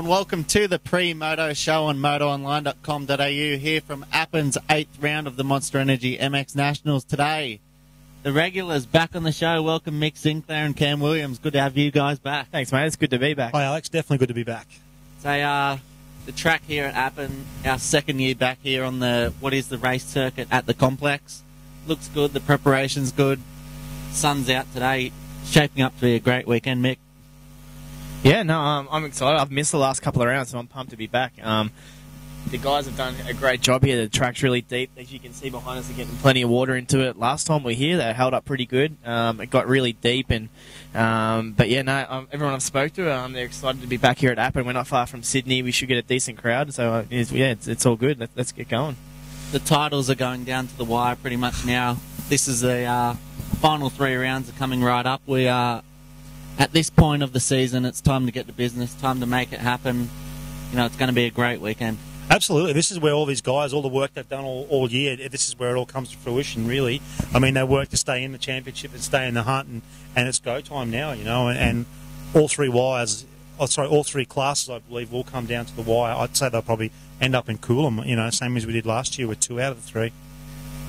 and welcome to the Pre-Moto Show on motoonline.com.au here from Appin's 8th round of the Monster Energy MX Nationals today. The regulars back on the show. Welcome Mick, Sinclair and Cam Williams. Good to have you guys back. Thanks, mate. It's good to be back. Hi, Alex. Definitely good to be back. So, the track here at Appin, our second year back here on the race circuit at the complex. Looks good. The preparation's good. Sun's out today. Shaping up to be a great weekend, Mick. Yeah, no, I'm excited. I've missed the last couple of rounds, so I'm pumped to be back. The guys have done a great job here. The track's really deep. As you can see behind us, they're getting plenty of water into it. Last time we were here, they held up pretty good. It got really deep, and but yeah, no, everyone I've spoke to, they're excited to be back here at Appin. We're not far from Sydney. We should get a decent crowd, so it's all good. Let's get going. The titles are going down to the wire pretty much now. This is the final 3 rounds are coming right up. We are at this point of the season. It's time to get to business, time to make it happen. You know, it's going to be a great weekend. Absolutely. This is where all these guys, all the work they've done all year, this is where it all comes to fruition, really. I mean, they work to stay in the championship and stay in the hunt, and it's go time now, you know, and all 3 all 3 classes, I believe, will come down to the wire. I'd say they'll probably end up in Coolum, you know, same as we did last year with 2 out of the 3.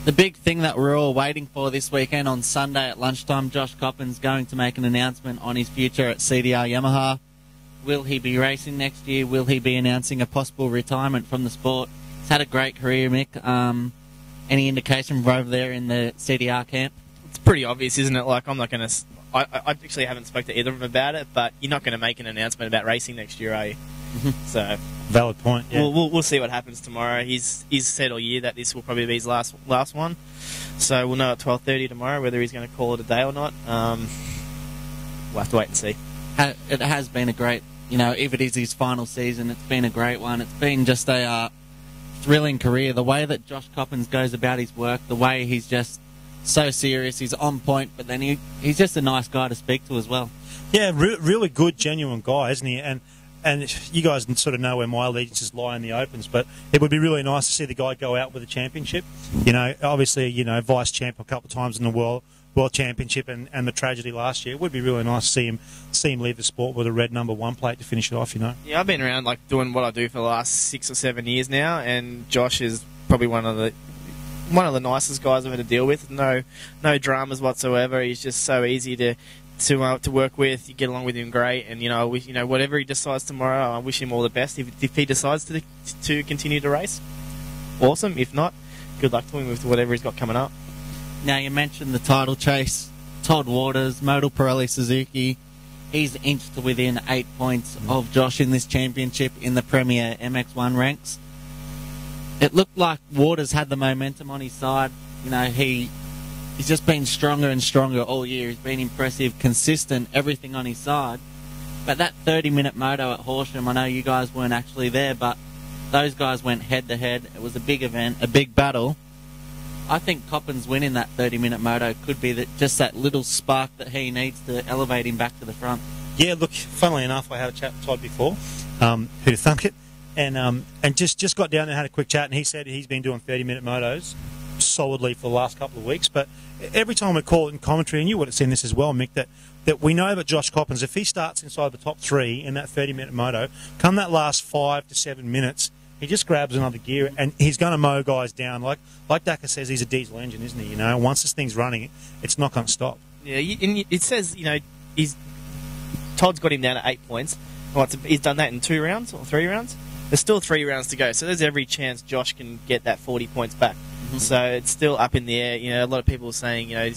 The big thing that we're all waiting for this weekend on Sunday at lunchtime, Josh Coppin's going to make an announcement on his future at CDR Yamaha. Will he be racing next year? Will he be announcing a possible retirement from the sport? He's had a great career, Mick. Any indication from over there in the CDR camp? It's pretty obvious, isn't it? Like, I'm not going to... I actually haven't spoke to either of them about it, but you're not going to make an announcement about racing next year, are you? So... Valid point, yeah. We'll see what happens tomorrow. He's said all year that this will probably be his last one. So we'll know at 12:30 tomorrow whether he's going to call it a day or not. We'll have to wait and see. It has been a great, you know, if it is his final season, it's been a great one. It's been just a thrilling career. The way that Josh Coppins goes about his work, the way he's just so serious, he's on point, but then he's just a nice guy to speak to as well. Yeah, really good, genuine guy, isn't he? And you guys sort of know where my allegiances lie in the Opens, but it would be really nice to see the guy go out with a championship. You know, obviously, you know, vice champ a couple of times in the world championship and the tragedy last year. It would be really nice to see him leave the sport with a red number 1 plate to finish it off, you know. Yeah, I've been around like doing what I do for the last 6 or 7 years now, and Josh is probably one of the nicest guys I've had to deal with. No dramas whatsoever. He's just so easy to work with. You get along with him great, and you know, whatever he decides tomorrow, I wish him all the best. If he decides to continue to race, awesome. If not, good luck to him with whatever he's got coming up. Now, you mentioned the title chase. Todd Waters, Model Pirelli Suzuki, he's inched to within 8 points of Josh in this championship in the Premier MX1 ranks. It looked like Waters had the momentum on his side. You know, he's just been stronger and stronger all year. He's been impressive, consistent, everything on his side. But that 30-minute moto at Horsham, I know you guys weren't actually there, but those guys went head-to-head. It was a big event, a big battle. I think Coppins winning that 30-minute moto could be just that little spark that he needs to elevate him back to the front. Yeah, look, funnily enough, I had a chat with Todd before, who'd thunk it, and just got down there and had a quick chat, and he said he's been doing 30-minute motos solidly for the last couple of weeks. But every time we call it in commentary, and you would have seen this as well, Mick, that we know that Josh Coppins, if he starts inside the top 3 in that 30-minute moto, come that last 5 to 7 minutes, he just grabs another gear and he's going to mow guys down. Like Daka says, he's a diesel engine, isn't he? You know, once this thing's running, it's not going to stop. Yeah, and it says, you know, Todd's got him down at 8 points. He's done that in 2 rounds or 3 rounds. There's still 3 rounds to go, so there's every chance Josh can get that 40 points back. So it's still up in the air. You know, a lot of people are saying, you know,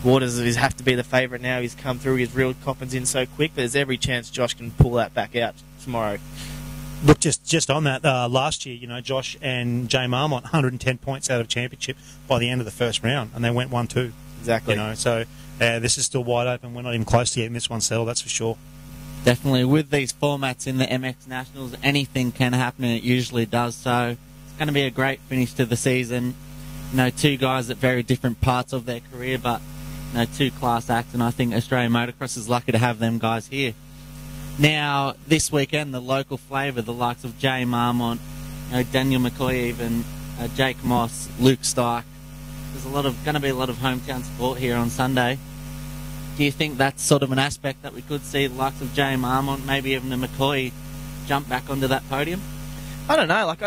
Waters have to be the favourite now. He's come through, he's reeled Coppins in so quick, but there's every chance Josh can pull that back out tomorrow. Look, just on that, last year, you know, Josh and Jay Marmont, 110 points out of championship by the end of the first round, and they went 1-2. Exactly. You know, so this is still wide open. We're not even close to getting this one settled, that's for sure. Definitely. With these formats in the MX Nationals, anything can happen, and it usually does. So it's going to be a great finish to the season. You know, 2 guys at very different parts of their career, but, you know, 2 class acts, and I think Australian Motocross is lucky to have them guys here. Now, this weekend, the local flavour, the likes of Jay Marmont, you know, Daniel McCoy, even Jake Moss, Luke Stark. There's going to be a lot of hometown support here on Sunday. Do you think that's sort of an aspect that we could see the likes of Jay Marmont, maybe even a McCoy, jump back onto that podium? I don't know. Like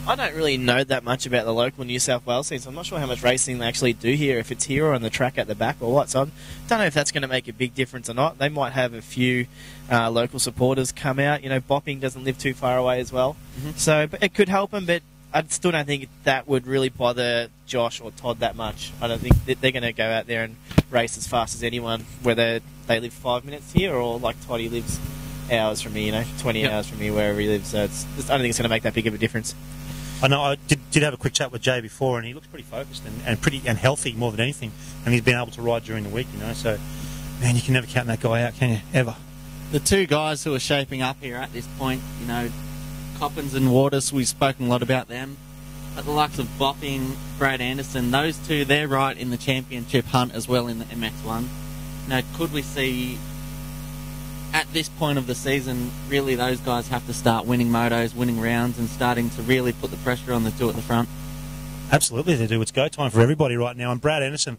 I don't really know that much about the local New South Wales scene, so I'm not sure how much racing they actually do here, if it's here or on the track at the back or what. So I don't know if that's going to make a big difference or not. They might have a few local supporters come out. You know, Bopping doesn't live too far away as well. So but it could help them, but I still don't think that would really bother Josh or Todd that much. I don't think that they're going to go out there and race as fast as anyone, whether they live 5 minutes here or like Toddy lives hours from me, 20 hours from me, wherever he lives. So I don't think it's going to make that big of a difference. I know I did have a quick chat with Jay before, and he looks pretty focused and pretty and healthy more than anything. And he's been able to ride during the week, So, man, you can never count that guy out, can you? Ever. The two guys who are shaping up here at this point, Coppins and Waters, we've spoken a lot about them. But the likes of Bopping, Brad Anderson, those two, they're right in the championship hunt as well in the MX1. Could we see, at this point of the season, really those guys have to start winning motos, winning rounds, and starting to really put the pressure on the two at the front? Absolutely, they do. It's go time for everybody right now. And Brad Anderson,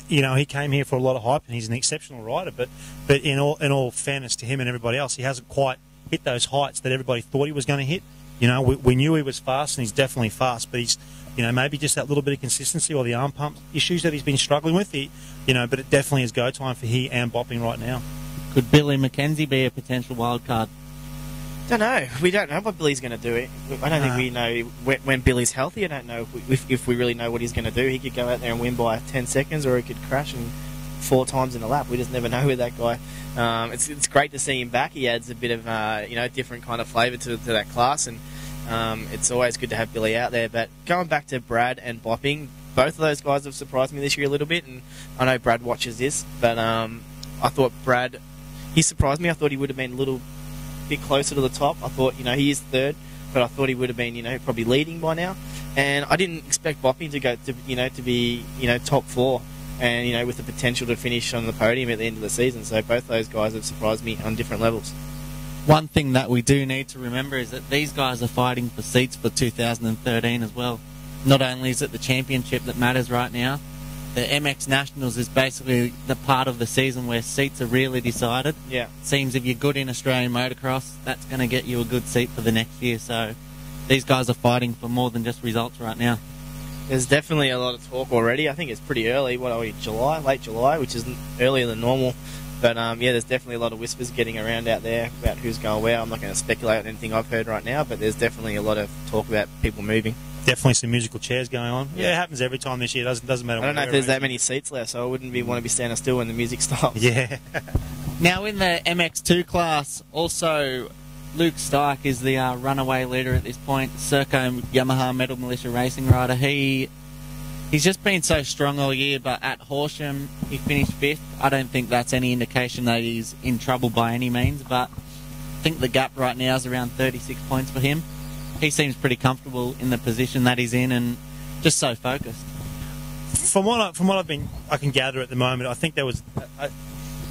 he came here for a lot of hype, and he's an exceptional rider. But in all fairness to him and everybody else, he hasn't quite hit those heights that everybody thought he was going to hit. We knew he was fast, and he's definitely fast. But he's, maybe just that little bit of consistency or the arm pump issues that he's been struggling with. But it definitely is go time for he and Bopping right now. Could Billy McKenzie be a potential wild card? Don't know. We don't know what Billy's going to do. I don't think we know when Billy's healthy. I don't know if we really know what he's going to do. He could go out there and win by 10 seconds, or he could crash 4 times in a lap. We just never know with that guy. It's great to see him back. He adds a bit of different kind of flavour to that class, and it's always good to have Billy out there. But going back to Brad and Bopping, both of those guys have surprised me this year a little bit, and I know Brad watches this, but I thought Brad, he surprised me. I thought he would have been a little bit closer to the top. I thought, he is third, but I thought he would have been, probably leading by now. And I didn't expect Bopping to go to be, top 4, and with the potential to finish on the podium at the end of the season. So both those guys have surprised me on different levels. One thing that we do need to remember is that these guys are fighting for seats for 2013 as well. Not only is it the championship that matters right now, the MX Nationals is basically the part of the season where seats are really decided. Yeah. Seems if you're good in Australian motocross, that's going to get you a good seat for the next year. So these guys are fighting for more than just results right now. There's definitely a lot of talk already. I think it's pretty early. What are we, late July, which is earlier than normal. But there's definitely a lot of whispers getting around out there about who's going where. I'm not going to speculate on anything I've heard right now, but there's definitely a lot of talk about people moving. Definitely some musical chairs going on. Yeah, it happens every time this year. Doesn't matter. I don't know if there's that many seats left, so I wouldn't want to be standing still when the music stops. Yeah. Now in the MX2 class, also Luke Stike is the runaway leader at this point. Serco Yamaha Metal Militia racing rider. He's just been so strong all year, but at Horsham he finished 5th. I don't think that's any indication that he's in trouble by any means, but I think the gap right now is around 36 points for him. He seems pretty comfortable in the position that he's in and just so focused. From what I can gather at the moment, I think there was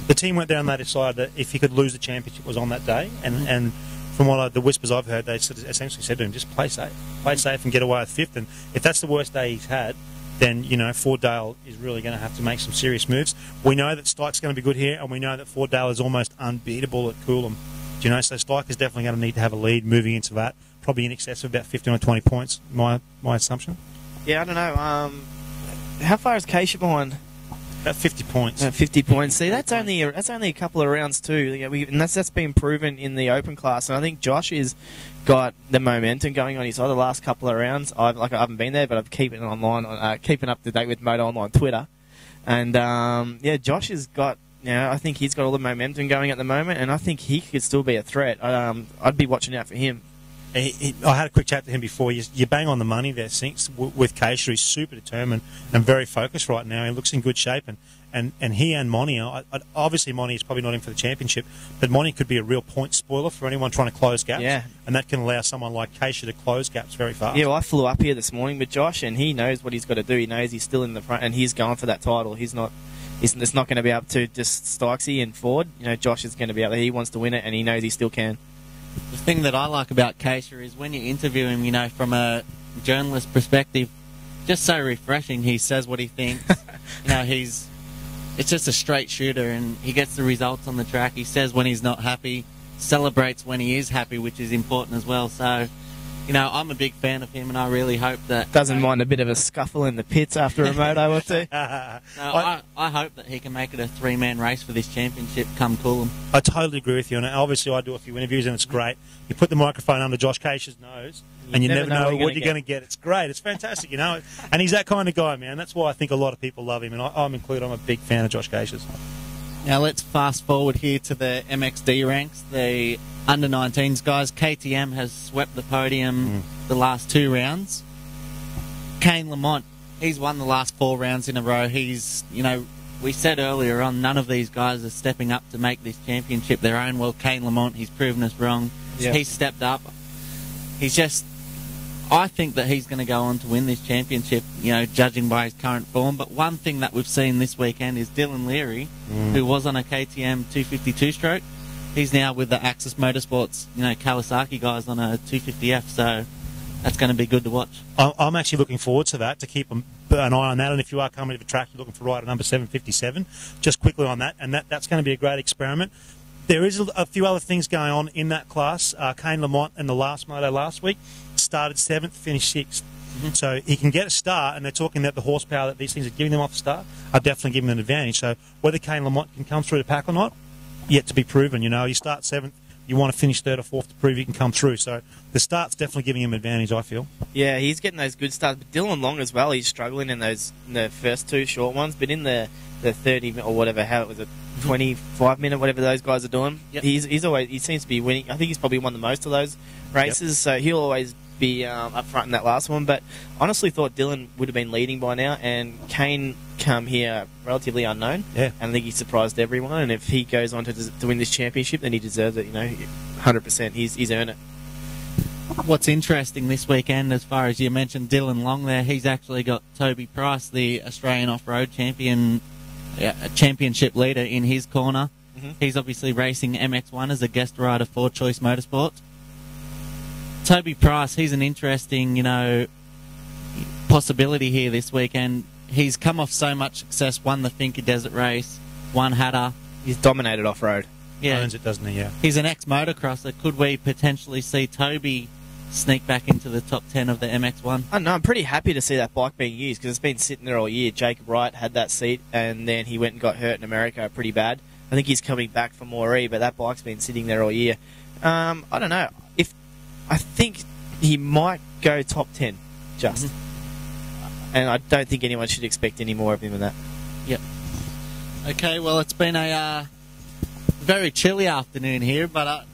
the team went down. They decided that if he could lose the championship, it was on that day. And from the whispers I've heard, they essentially said to him, just play safe, and get away with 5th. And if that's the worst day he's had, then Fordale is really going to have to make some serious moves. We know that Stike's going to be good here, and we know that Fordale is almost unbeatable at Coolum. So Stike is definitely going to need to have a lead moving into that. Probably in excess of about 15 or 20 points, my assumption. Yeah, I don't know. How far is Keisha behind? About 50 points. 50 points. See, that's only a couple of rounds too. And that's been proven in the open class. And I think Josh has got the momentum going on his side. The last couple of rounds, I haven't been there, but I'm keeping up to date with Moto Online Twitter. And Josh has got. I think he's got all the momentum going at the moment, and I think he could still be a threat. I'd be watching out for him. I had a quick chat to him before. You bang on the money there, Sinks, with Keisha. He's super determined and very focused right now. He looks in good shape. And he and Monty, obviously Monty is probably not in for the championship, but Monty could be a real point spoiler for anyone trying to close gaps. Yeah. And that can allow someone like Keisha to close gaps very fast. Yeah, well, I flew up here this morning with Josh, and he knows what he's got to do. He knows he's still in the front, and he's going for that title. He's not going to be up to just Stikesy and Ford. Josh is going to be up there. He wants to win it, and he knows he still can. The thing that I like about Keisha is when you interview him, from a journalist perspective, just so refreshing. He says what he thinks. It's just a straight shooter, and he gets the results on the track. He says when he's not happy, celebrates when he is happy, which is important as well. So, you know, I'm a big fan of him, and I really hope that... Doesn't mind a bit of a scuffle in the pits after a moto or two. I hope that he can make it a three-man race for this championship come Coolum. I totally agree with you, and obviously I do a few interviews, and it's great. You put the microphone under Josh Caish's nose, and you never know what you're going to get. It's great. It's fantastic, you know. And he's that kind of guy, man. That's why I think a lot of people love him, and I'm included. I'm a big fan of Josh Caish's. Now let's fast forward here to the MXD ranks. The under-19s guys, KTM has swept the podium the last 2 rounds. Kane Lamont, he's won the last 4 rounds in a row. He's, you know, we said earlier on, none of these guys are stepping up to make this championship their own. Well, Kane Lamont, he's proven us wrong. Yeah. He's stepped up. He's just... I think that he's going to go on to win this championship, you know, judging by his current form. But one thing that we've seen this weekend is Dylan Leary, who was on a KTM 252-stroke. He's now with the Axis Motorsports, you know, Kawasaki guys on a 250F. So that's going to be good to watch. I'm actually looking forward to that, to keep an eye on that. And if you are coming to the track, you're looking for rider number 757, just quickly on that. And that's going to be a great experiment. There is a few other things going on in that class. Kane Lamont in the last moto last week started 7th, finished 6th. So he can get a start, and they're talking that the horsepower that these things are giving them off the start are definitely giving them an advantage. So whether Kane Lamont can come through the pack or not, yet to be proven. You know, you start 7th, you want to finish 3rd or 4th to prove you can come through. So the start's definitely giving him an advantage, I feel. Yeah, he's getting those good starts. But Dylan Long as well, he's struggling in the first 2 short ones, but in the 30 or whatever, how it was, a 25-minute, whatever those guys are doing. Yep. He seems to be winning. I think he's probably won the most of those races, so he'll always be up front in that last one. But honestly thought Dylan would have been leading by now, and Kane come here relatively unknown. Yeah. And I think he surprised everyone, and if he goes on to win this championship, then he deserves it, you know, 100%. He's earned it. What's interesting this weekend, as far as you mentioned Dylan Long there, he's actually got Toby Price, the Australian off-road champion, championship leader, in his corner. He's obviously racing MX1 as a guest rider for Choice Motorsports. Toby Price, he's an interesting, you know, possibility here this weekend. He's come off so much success, won the Finca Desert race, won Hatter. He's dominated off-road. Yeah. Owns it, doesn't he? Yeah. He's an ex-motocrosser. Could we potentially see Toby sneak back into the top 10 of the MX1? I don't know, I'm pretty happy to see that bike being used, because it's been sitting there all year. Jacob Wright had that seat, and then he went and got hurt in America pretty bad. I think he's coming back for more but that bike's been sitting there all year. I don't know. I think he might go top 10, just. And I don't think anyone should expect any more of him than that. Yep. Okay, well, it's been a very chilly afternoon here, but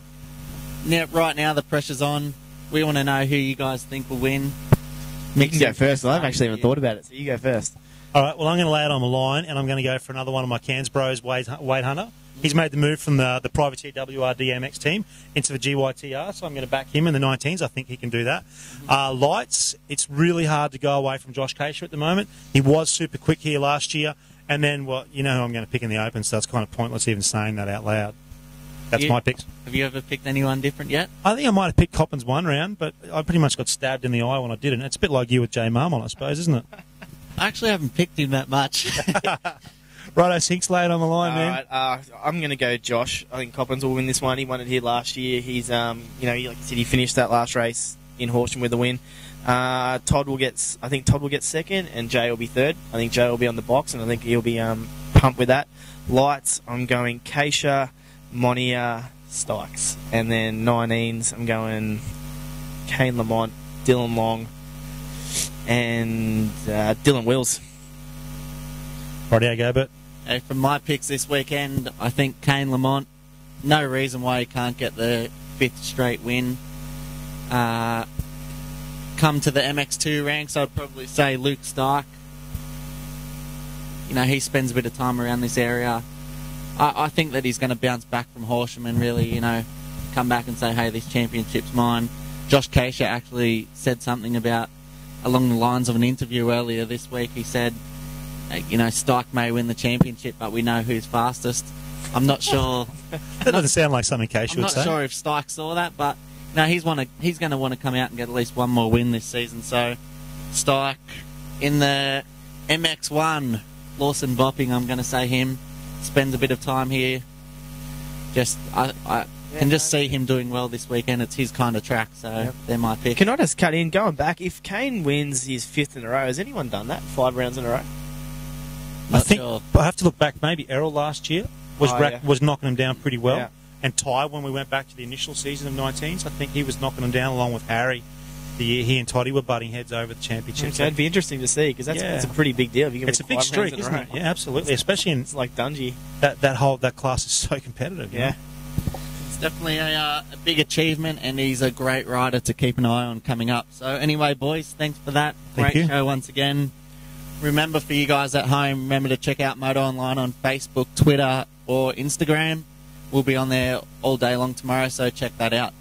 right now the pressure's on. We want to know who you guys think will win. Mick can go first. I haven't actually even thought about it, so you go first. All right, well, I'm going to lay it on the line, and I'm going to go for another one of my Cairns bros, Wade Hunter. He's made the move from the Privateer WRDMX team into the GYTR, so I'm going to back him in the 19s. I think he can do that. Lights, it's really hard to go away from Josh Caisha at the moment. He was super quick here last year, and then, well, you know who I'm going to pick in the Open, so it's kind of pointless even saying that out loud. That's my picks. Have you ever picked anyone different yet? I think I might have picked Coppins one round, but I pretty much got stabbed in the eye when I did it. It's a bit like you with Jay Marmon, I suppose, isn't it? I actually haven't picked him that much. Righto, Sinks, lay it on the line, man. I'm going to go Josh. I think Coppins will win this one. He won it here last year. He's, you know, like you said, he finished that last race in Horsham with the win. I think Todd will get second, and Jay will be third. I think Jay will be on the box, and I think he'll be pumped with that. Lights, I'm going Caisha, Monia, Stykes, and then 19s, I'm going Kane Lamont, Dylan Long, and Dylan Wills. Rightio, Gobert. Hey, from my picks this weekend, I think Kane Lamont, no reason why he can't get the 5th straight win. Come to the MX2 ranks, I'd probably say Luke Stark. You know, he spends a bit of time around this area. I think that he's going to bounce back from Horsham and really, you know, come back and say, hey, this championship's mine. Josh Caisha actually said something about, along the lines of an interview earlier this week, he said, you know, Stark may win the championship, but we know who's fastest. I'm not sure. That doesn't sound like something Caisha would say. I'm not sure if Stark saw that, but no, he's going to want to come out and get at least one more win this season. So, Stark in the MX1, Lawson Bopping, I'm going to say him. Spends a bit of time here. Just, I Can just see him doing well this weekend. It's his kind of track, so they're my pick. Can I just cut in? Going back, if Kane wins his 5th in a row, has anyone done that? 5 rounds in a row? I think I have to look back. Maybe Errol last year was knocking him down pretty well. Yeah. And Ty, when we went back to the initial season of 19s, I think he was knocking him down along with Harry. The year he and Toddy were butting heads over the championship. Okay, it'd be interesting to see because that's a pretty big deal. If you can it's a big streak, isn't it? Yeah, absolutely. Especially in it's like Dungey. That class is so competitive. Yeah, it's definitely a big achievement, and he's a great rider to keep an eye on coming up. So anyway, boys, thanks for that. Thank Great you. show once again. Remember, for you guys at home, remember to check out Moto Online on Facebook, Twitter, or Instagram. We'll be on there all day long tomorrow, so check that out.